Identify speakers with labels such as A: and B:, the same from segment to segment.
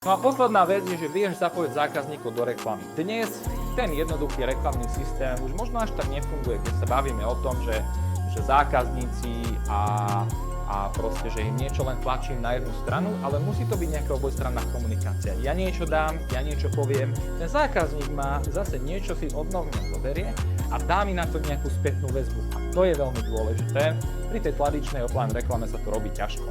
A: No a posledná vec je, že vieš zapojiť zákazníkov do reklamy. Dnes ten jednoduchý reklamný systém už možno až tak nefunguje, keď sa bavíme o tom, že zákazníci a proste, že im niečo len tlačím na jednu stranu, ale musí to byť nejaká obojstranná komunikácia. Ja niečo dám, ja niečo poviem, ten zákazník má zase niečo si odnovne zoberie a dá mi na to nejakú spätnú väzbu. A to je veľmi dôležité. Pri tej tradičnej offline reklame sa to robí ťažko.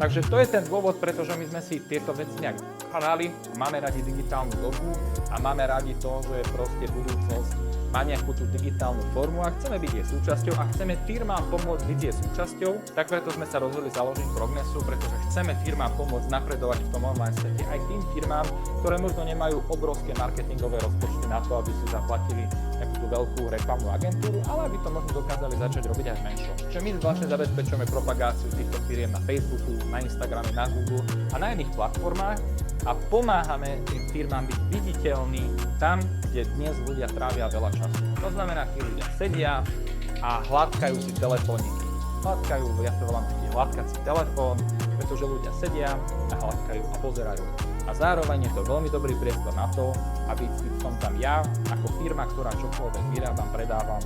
A: Takže to je ten dôvod, pretože my sme si tieto veci nejak hrali, máme radi digitálnu dobu a máme radi to, že proste budúcnosť má nejakú tú digitálnu formu a chceme byť jej súčasťou a chceme firmám pomôcť byť jej súčasťou, tak preto sme sa rozhodli založiť Prognesu, pretože chceme firmám pomôcť napredovať v tom online svete aj tým firmám, ktoré možno nemajú obrovské marketingové rozpočty na to, aby si zaplatili nejakú tú veľkú reklamnú agentúru, ale aby to možno dokázali začať robiť aj menšou. Čiže my vlastne zabezpečujeme propagáciu týchto firiem na Facebooku, na Instagrame, na Google a na iných platformách a pomáhame tým firmám byť viditeľní tam, kde dnes ľudia trávia veľa času. To znamená, tí ľudia sedia a hladkajú si telefóniky. Hladkajú, ja to volám taký hladkací telefón, pretože ľudia sedia a hladkajú a pozerajú. A zároveň je to veľmi dobrý priestor na to, aby som tam ja, ako firma, ktorá čokoľvek vyrábam, predávam,